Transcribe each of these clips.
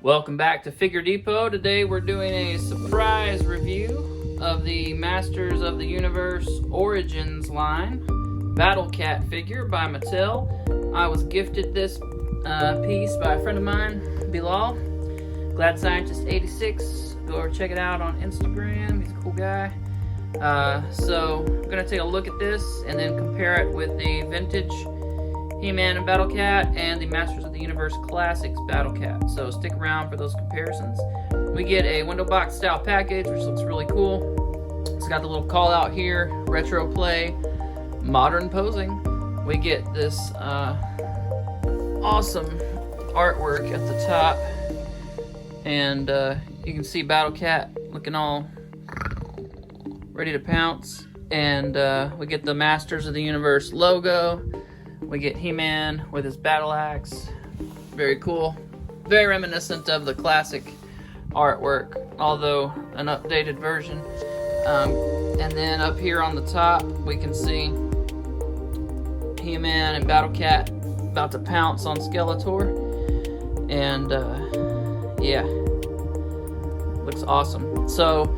Welcome back to Figure Depot. Today we're doing a surprise review of the Masters of the Universe Origins line Battlecat figure by Mattel. I was gifted this piece by a friend of mine, Bilal, Glad Scientist 86. Go over check it out on Instagram. He's a cool guy. So I'm gonna take a look at this and then compare it with the vintage He-Man and Battlecat and the Masters of the Universe Classics Battlecat. So stick around for those comparisons. We get a window box style package, which looks really cool. It's got the little call out here, retro play, modern posing. We get this awesome artwork at the top, and you can see Battlecat looking all ready to pounce. And we get the Masters of the Universe logo. We get He-Man with his battle axe. Very cool. Very reminiscent of the classic artwork, although an updated version. And then up here on the top, we can see He-Man and Battlecat about to pounce on Skeletor. And yeah, looks awesome. So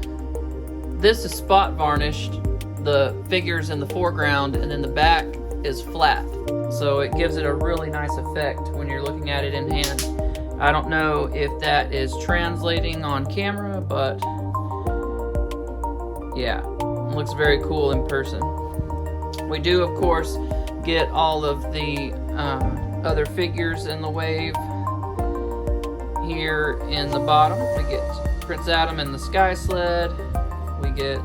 this is spot varnished. The figures in the foreground, and then the back is flat. So it gives it a really nice effect when you're looking at it in hand. I don't know if that is translating on camera, but yeah, it looks very cool in person. We do, of course, get all of the other figures in the wave here in the bottom. We get Prince Adam and the Sky Sled. We get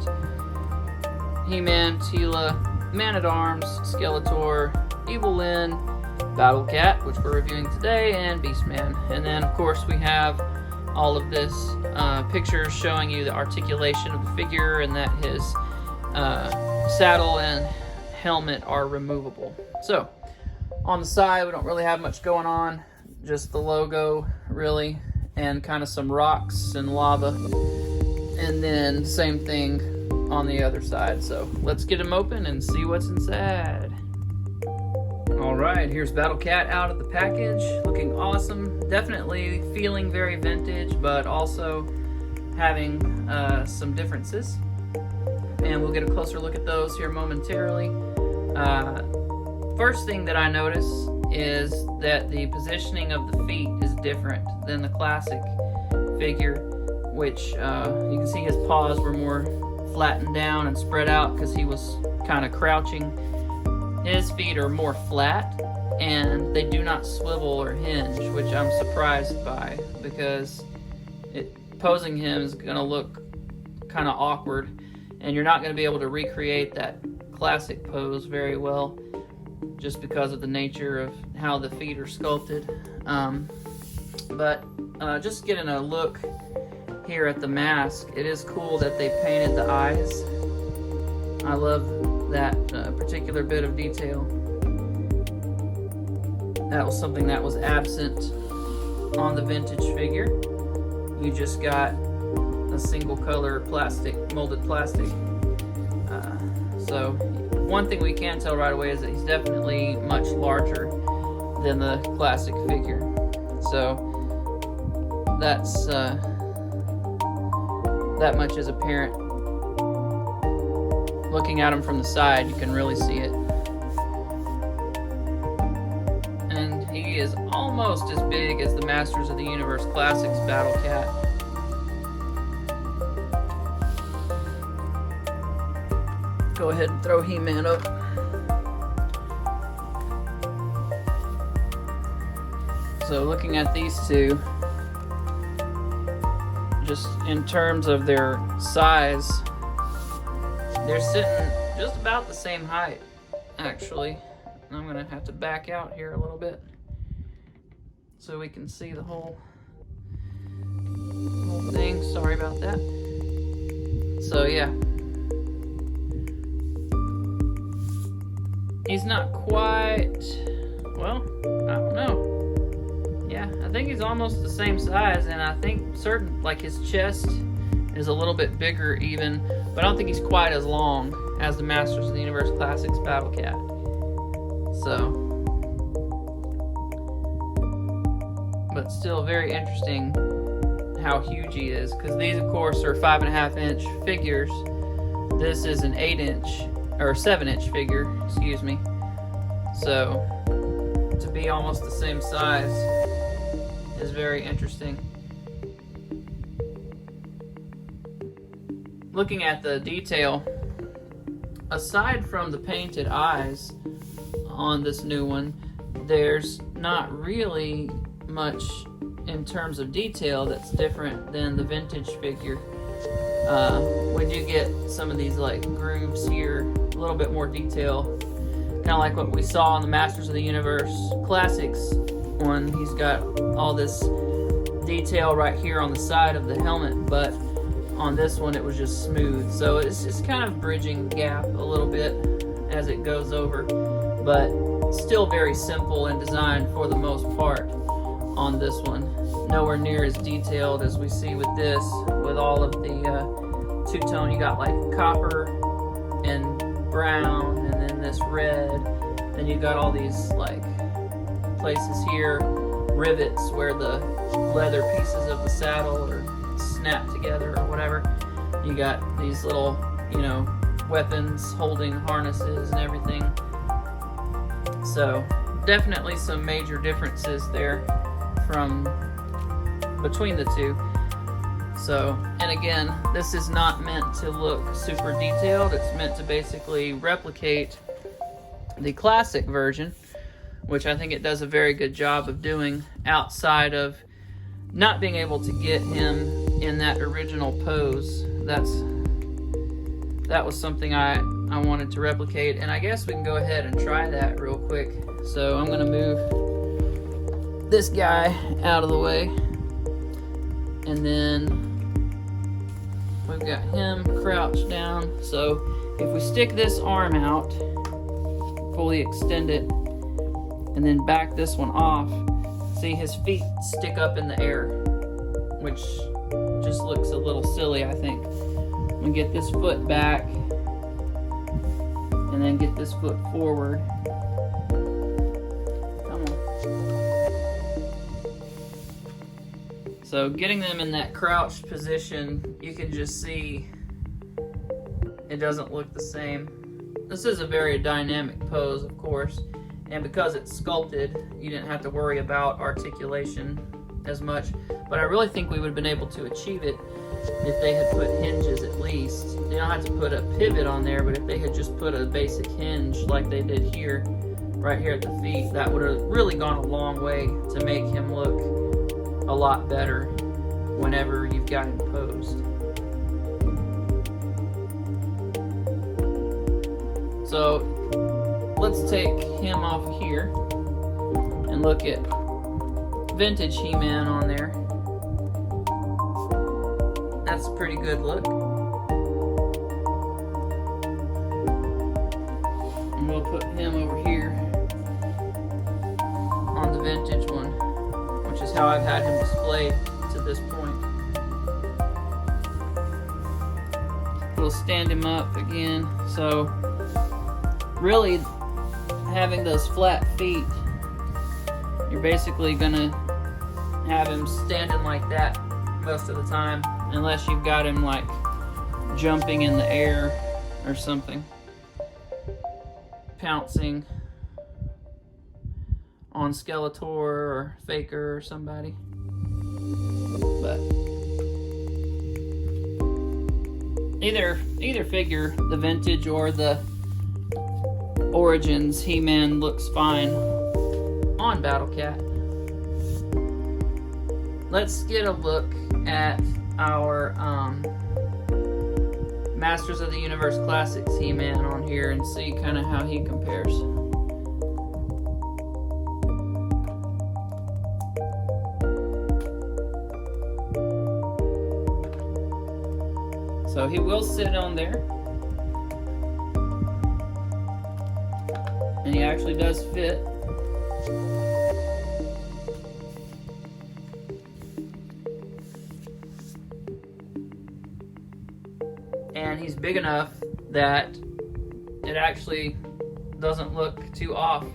He-Man, Teela, Man-at-Arms, Skeletor, Evil Lyn, Battlecat, which we're reviewing today, and Beastman. And then, of course, we have all of this pictures showing you the articulation of the figure and that his saddle and helmet are removable. So, on the side, we don't really have much going on, just the logo, really, and kind of some rocks and lava. And then, same thing on the other side. So let's get them open and see what's inside. Alright, here's Battlecat out of the package, looking awesome. Definitely feeling very vintage, but also having some differences. And we'll get a closer look at those here momentarily. First thing that I notice is that the positioning of the feet is different than the classic figure, which you can see his paws were more flattened down and spread out because he was kind of crouching. His feet are more flat and they do not swivel or hinge, which I'm surprised by because posing him is going to look kind of awkward and you're not going to be able to recreate that classic pose very well just because of the nature of how the feet are sculpted. But just getting a look here at the mask, it is cool that they painted the eyes. I love that particular bit of detail. That was something that was absent on the vintage figure. You just got a single color plastic, molded plastic. So one thing we can tell right away is that he's definitely much larger than the classic figure. So that's that much is apparent. Looking at him from the side, you can really see it. And he is almost as big as the Masters of the Universe Classics Battlecat. Go ahead and throw He-Man up. So looking at these two, just in terms of their size, they're sitting just about the same height, actually. I'm gonna have to back out here a little bit so we can see the whole thing. Sorry about that. So yeah, he's not quite, well, I don't know. Yeah, I think he's almost the same size, and I think like his chest is a little bit bigger even, but I don't think he's quite as long as the Masters of the Universe Classics Battlecat. So, but still very interesting how huge he is, because these of course are 5.5-inch figures. This is an 8-inch or 7-inch figure, excuse me. So to be almost the same size is very interesting. Looking at the detail, aside from the painted eyes on this new one, there's not really much in terms of detail that's different than the vintage figure. We do get some of these like grooves here, a little bit more detail, kind of like what we saw in the Masters of the Universe Classics one. He's got all this detail right here on the side of the helmet, but on this one it was just smooth. So it's just kind of bridging the gap a little bit as it goes over, but still very simple in design for the most part on this one. Nowhere near as detailed as we see with this, with all of the two-tone. You got like copper and brown, and then this red. Then you got all these like places here, rivets where the leather pieces of the saddle are snapped together or whatever. You got these little, you know, weapons holding harnesses and everything. So definitely some major differences there from between the two. So, and again, this is not meant to look super detailed. It's meant to basically replicate the classic version, which I think it does a very good job of doing, outside of not being able to get him in that original pose. That was something I wanted to replicate, and I guess we can go ahead and try that real quick. So I'm gonna move this guy out of the way, and then we've got him crouched down. So if we stick this arm out, fully extend it, and then back this one off, see his feet stick up in the air, which just looks a little silly, I think. We get this foot back, and then get this foot forward. Come on. So getting them in that crouched position, you can just see it doesn't look the same. This is a very dynamic pose, of course, and because it's sculpted, you didn't have to worry about articulation as much, but I really think we would have been able to achieve it if they had put hinges at least. They don't have to put a pivot on there, but if they had just put a basic hinge like they did here, right here at the feet, that would have really gone a long way to make him look a lot better whenever you've got him posed. So let's take him off of here and look at vintage He-Man on there. That's a pretty good look. And we'll put him over here on the vintage one, which is how I've had him displayed to this point. We'll stand him up again. So really, having those flat feet, you're basically gonna have him standing like that most of the time, unless you've got him like jumping in the air or something, pouncing on Skeletor or Faker or somebody. But either figure, the vintage or the Origins He-Man, looks fine on Battlecat. Let's get a look at our Masters of the Universe Classics He-Man on here and see kind of how he compares. So he will sit on there, and he actually does fit. And he's big enough that it actually doesn't look too off.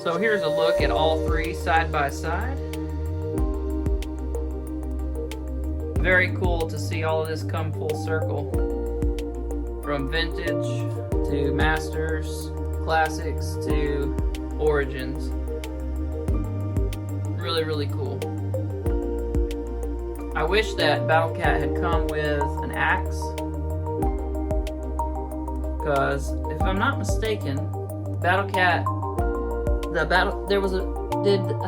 So here's a look at all three side by side. Very cool to see all of this come full circle. From vintage to masters, classics to origins. Really, really cool. I wish that Battlecat had come with an axe, because if I'm not mistaken, Battlecat, I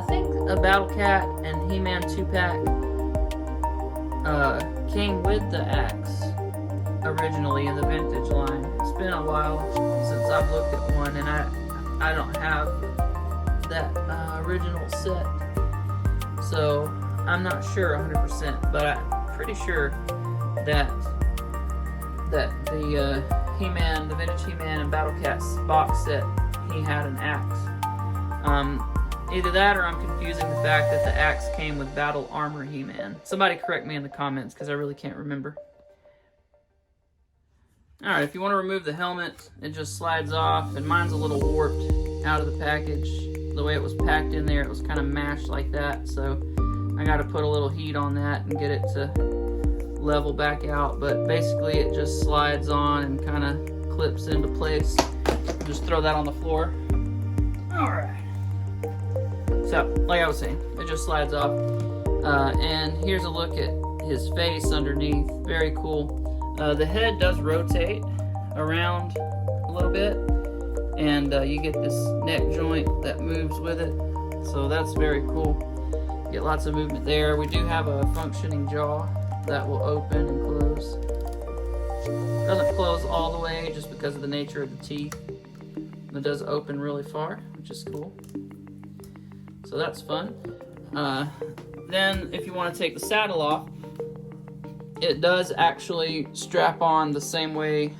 think a Battlecat and He-Man 2-pack came with the axe originally in the vintage line. It's been a while since I've looked at one, and I don't have that original set, so I'm not sure 100%, but I'm pretty sure that the He-Man, the vintage He-Man and Battlecat's box set, he had an axe. Either that, or I'm confusing the fact that the axe came with Battle Armor He-Man. Somebody correct me in the comments, because I really can't remember. Alright, if you want to remove the helmet, it just slides off, and mine's a little warped out of the package. The way it was packed in there, it was kind of mashed like that, so I got to put a little heat on that and get it to level back out. But basically it just slides on and kind of clips into place. Just throw that on the floor. Alright. So, like I was saying, it just slides off. And here's a look at his face underneath. Very cool. The head does rotate around a little bit, and you get this neck joint that moves with it. So that's very cool. Get lots of movement there. We do have a functioning jaw that will open and close. Doesn't close all the way just because of the nature of the teeth. It does open really far, which is cool. So that's fun. Then if you want to take the saddle off, it does actually strap on the same way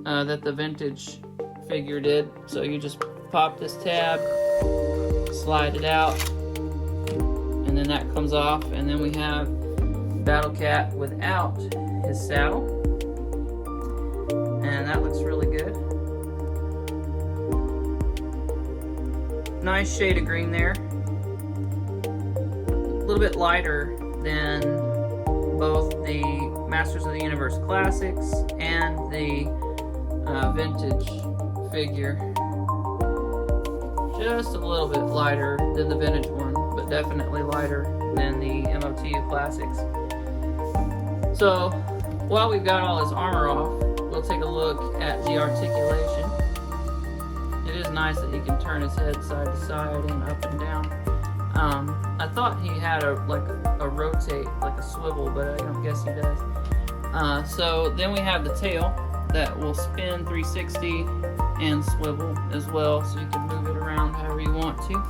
that the vintage figure did. So you just pop this tab, slide it out, and then that comes off, and then we have Battlecat without his saddle, and that looks really good. Nice shade of green there. A little bit lighter than both the Masters of the Universe Classics and the vintage figure. Just a little bit lighter than the vintage one, but definitely lighter than the Motu Classics. So, while we've got all his armor off, we'll take a look at the articulation. It is nice that he can turn his head side to side and up and down. I thought he had a rotate, like a swivel, but I don't guess he does. So then we have the tail that will spin 360 and swivel as well, so you can move it around however you want to.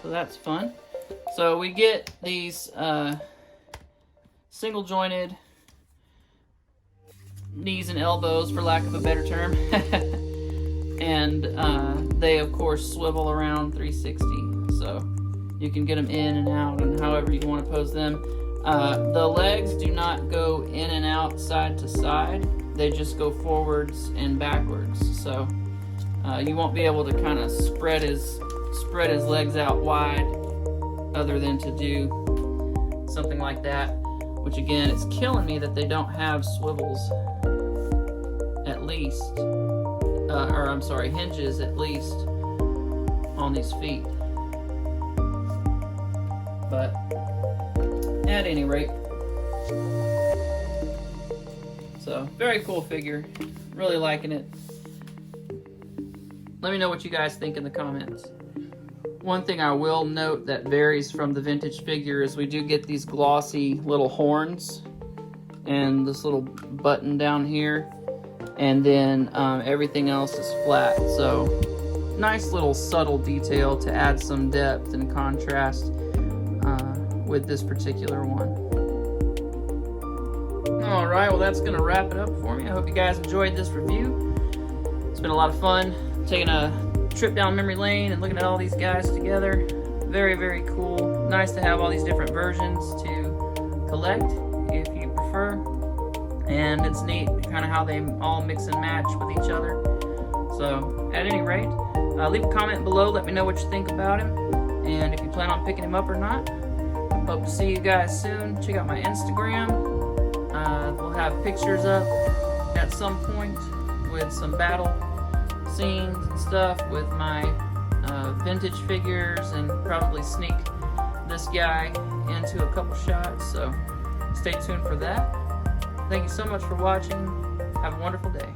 So that's fun. So we get these single jointed knees and elbows, for lack of a better term. And they of course swivel around 360, so you can get them in and out and however you want to pose them. The legs do not go in and out side to side, they just go forwards and backwards, so you won't be able to kind of spread his legs out wide other than to do something like that, which again, it's killing me that they don't have swivels at least, or I'm sorry, hinges at least on these feet. But at any rate, so very cool figure, really liking it. Let me know what you guys think in the comments. One thing I will note that varies from the vintage figure is we do get these glossy little horns and this little button down here, and then everything else is flat. So nice little subtle detail to add some depth and contrast with this particular one. Alright, well that's going to wrap it up for me. I hope you guys enjoyed this review. It's been a lot of fun taking a trip down memory lane and looking at all these guys together. Very, very cool. Nice to have all these different versions to collect if you prefer. And it's neat kind of how they all mix and match with each other. So at any rate, leave a comment below. Let me know what you think about him, and if you plan on picking him up or not. Hope to see you guys soon. Check out my Instagram. We'll have pictures up at some point with some battle scenes and stuff with my vintage figures, and probably sneak this guy into a couple shots, so stay tuned for that. Thank you so much for watching. Have a wonderful day.